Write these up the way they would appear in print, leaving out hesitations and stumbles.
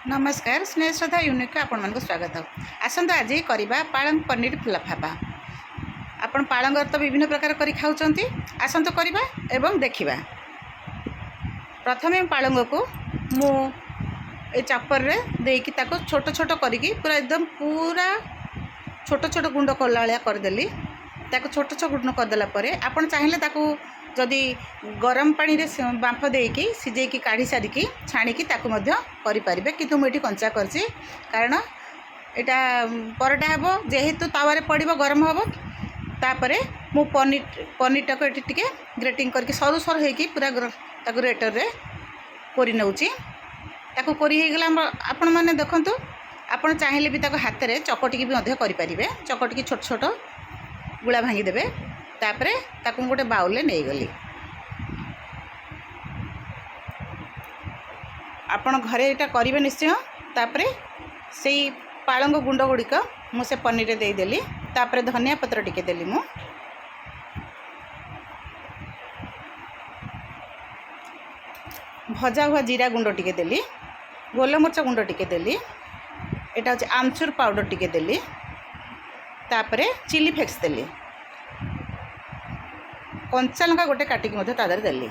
नमस्कार स्नेह श्रद्धा यूनिक को आपण मानक स्वागत। आसंतु आज करवा पालंग पनीर लफाफा। आपण पालंग तो विभिन्न प्रकार करी खाउचंती। आसंतु करवा एवं देखिबा। प्रथमे पालंग को मु ए चॉपर रे देकी ताको छोट छोट करिकी पूरा एकदम पूरा छोट छोट गुंड कला वाला कर देली। ताको छोट छोट गुंड कर देला परे आपण चाहिले ताको जदि गरम पानी रे बांफ देकी सिजेकी काढ़ी सारिकी छाणिकी ताको मध्य करि परिबे। किंतु मुठी कंचा करछि कारण एटा परटा हेबो जेहेतु तावारे पड़िबो गरम हेबो। तापरे मु पनीर टाको एठी टिके ग्रेटिंग करके सरू सरू हेकी पूरा ताको रेटर रे कोरि नउछि। ताको कोरि हे गेला आपण माने देखंतु आपण चाहिले भी ताको हाथ रे चकटिकी भी मध्य करि परिबे। चकटिकी छोट छोट गुळा भांगी देबे। तापरे ताको गोटे बाउल ले नै गली। आपण घरे एटा करिवे निश्चय। तापरे सेई पालंग गुंड गुड़िक मु से पनीर रे दे देली। तापरे धनिया पत्र टिके देली। मु भजा हुआ जीरा गुंड टिके देली। गोलमरच गुंड टिके देली। एटा होचे आमचूर पाउडर टिके देली। तापरे चिली फ्लेक्स देली। कंचा लंका गोटे काटिकी मध्य तादर देली।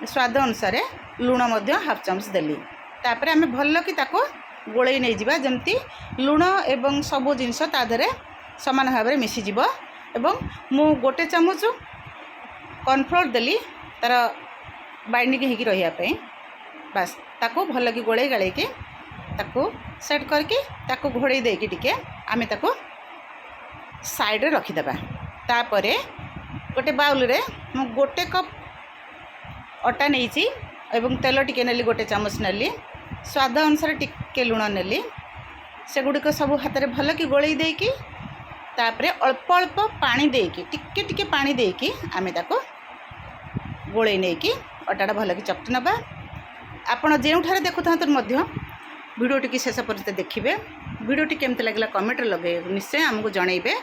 स्वाद अनुसार लुण मध्य हाफ चामच देली। तापरे आमे भल्ल कि ताको गोळै नै जिबा जेमती लुण एवं सबो जिंस तादरे समान भाव में मिसी जिवो। एवं मु गोटे चामच कॉर्नफ्लोर देली तार बाइंडिंग हेकी रहिया पई। बस ताको भल्ल कि गोळै गाळै कि ताको सेट करके ताको घोड़ै देकी टिके आमे ताको साइड रे रखी देबा। तापरे गोटे बाउल रे मु गोटे कप अटा नेइची एवं तेल टिके नेली गोटे चामच नेली। स्वाद अनुसार टिके लुण नेली। से गुड़िक सब हाथ में भल कि गोळै देकी तापरे अल्प अल्प पानी देकी टिके टिके पानी देकी आमे ताको गोळै नेकी अटाटा भल कि चकटी नबा। आपण जेउठारे देखुथांत मध्य वीडियो टी शेष पर्यंत देखिए। वीडियो टी केमते लागला कमेंट लगे निश्चय आमको जनइबे।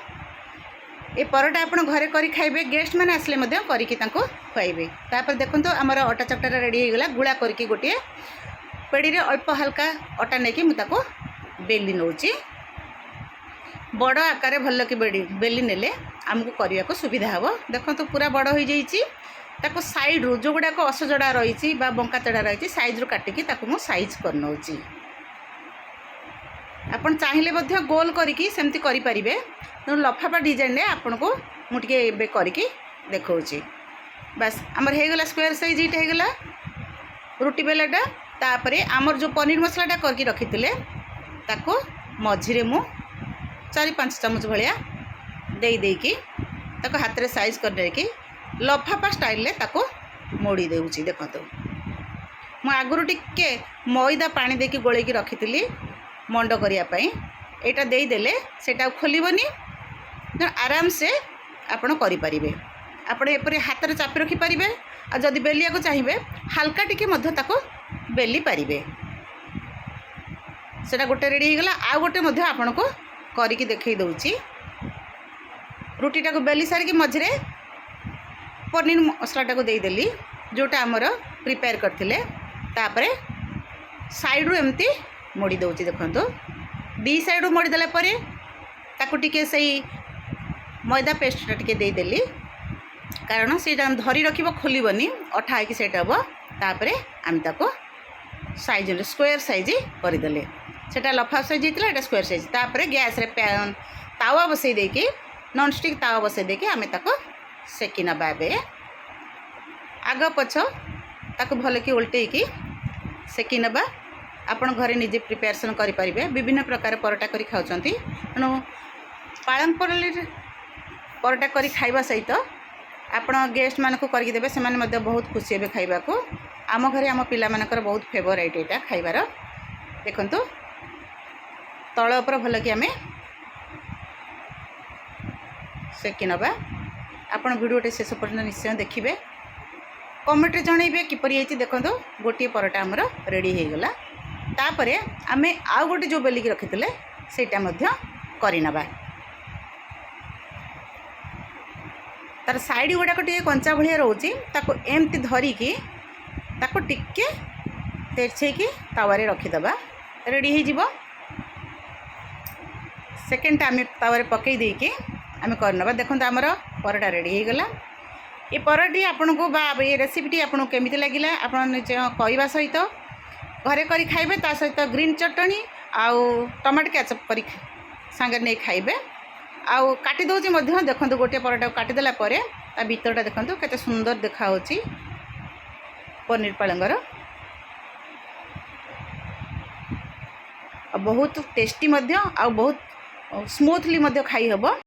ए परटा आपण घरे करी खाइबे। गेस्ट मैंने आसले मध्य करिकी तांको खुआइबे। तापर देखंतु हमर अटा चकटा रेडी हो गला। गुळा करके गोटे पेड़ी रे अल्प हल्का अटा नेकी मु ताको बेली नउची। बड़ आकार भल कि बेली नेले आमको करिया को सुविधा हबो। देखंतु पूरा बड़ हो जाईची। ताको साइड रो जो गुडा को असजड़ा रहीची बा बंका चढ़ा रहीची साइज रो काटिकी ताको मु साइज कर नउची। आपण चाहिले मध्य गोल करिकी सेमती करि परिबे। लफाफा डिजाइन रे आपण को मुटिके एबे करिकी देखौची। बस हमर हे गला स्क्वायर साइज इट हे गला रोटी बेलाटा। तापरे हमर जो पनीर मसलाटा करके रखिथिले ताको मझिरे मु 4-5 चम्मच भलिया देई देकी ताको हाथ रे साइज कर देकी लफाफा स्टाइल ले ताको मोड़ी देउची। देखंतु मु आगुरु टिके मैदा पानी देकी गोळै की रखिथिली मंड करिया पई। एटा देई देले सेटा खोलिबनी आराम से आपण करि परिबे। आपण एपरे हाथ रे चापी रखि परिबे। आ जदि बेलिया को चाहिबे हल्का टिके मध्य ताको बेली परिबे। सेटा गोटे रेडी हो गला। आ गोटे मध्य आपण को करिकी देखै दउची। रोटीटा को बेली सारी की मझरे पनीर मसलाटा को देई देली जोटा हमर प्रिपेयर करथिले। तापरे साइड रो एमती मोड़ी दउची। देखंतु डी साइड रो मोड़ी देला परे ताको टिके सही मैदा पेस्ट टिके दे देली कारण सेटा धरी रखिबो खोलिबनी अठा है कि सेटा हबो। तापरे आम ताको साइज रे स्क्वायर साइज कर देले। सेटा लफा साइज हितला एटा स्क्वायर साइज। तापरे गैस रे पैन तावा बसै देकी नॉन स्टिक तावा बसै देकी आमे ताको सेकी नबा। बे आग पछ ताको भल कि उल्टे की सेकी नबा। आपण घरे निजे प्रिपेरेसन करि परिबे। विभिन्न प्रकार परटा करी खाउचंती तेणु पालंग पनीर परटा करी खाइबा सहित आपण गेस्ट मानक करके देबे। से माने मध्य बहुत खुशी हेबे खाइबा को। आम घरे आम पिला मानकर बहुत फेवरेट एटा खाइबार। देखंतु तळ ऊपर भल कि आमे सेकी नबा। आपण वीडियोटे शेष पर्यंत निश्चय देखिबे। कमेंट रे जणैबे किपरि हेची। देखंतु गोटी परटा हमर रेडी हे गला। तापरे आमे आ गोटे जो बेली की रखिथिले सेटा मध्य करि नबा। तार साइड गुड़ाक टे कंचा भाया रोचे ताको एमती धरिकी ताको टिके तेरछे की तावारे रखीदबा। रेडी हो सेकेंड आम तावे पकई देकी आम करना देखो आमर परोटा रेडी हो गला। ये परोटी आपन को बा ये रेसिपीटी आपन को केमिति लागिला आपन कहवा सहित घरे करी खाइबे ता सहित ग्रीन चटनी आउ टमाटो केचप करी सांगे नहीं खाइबे। आउ काटी दउची मध्य देखंतु गोटे परोटा काटी देला परे ता भीतरटा देखंतु केते सुंदर देखा होची पनीर पालंगर बहुत टेस्टी मध्य आ बहुत स्मूथली मध्य खाई हबो।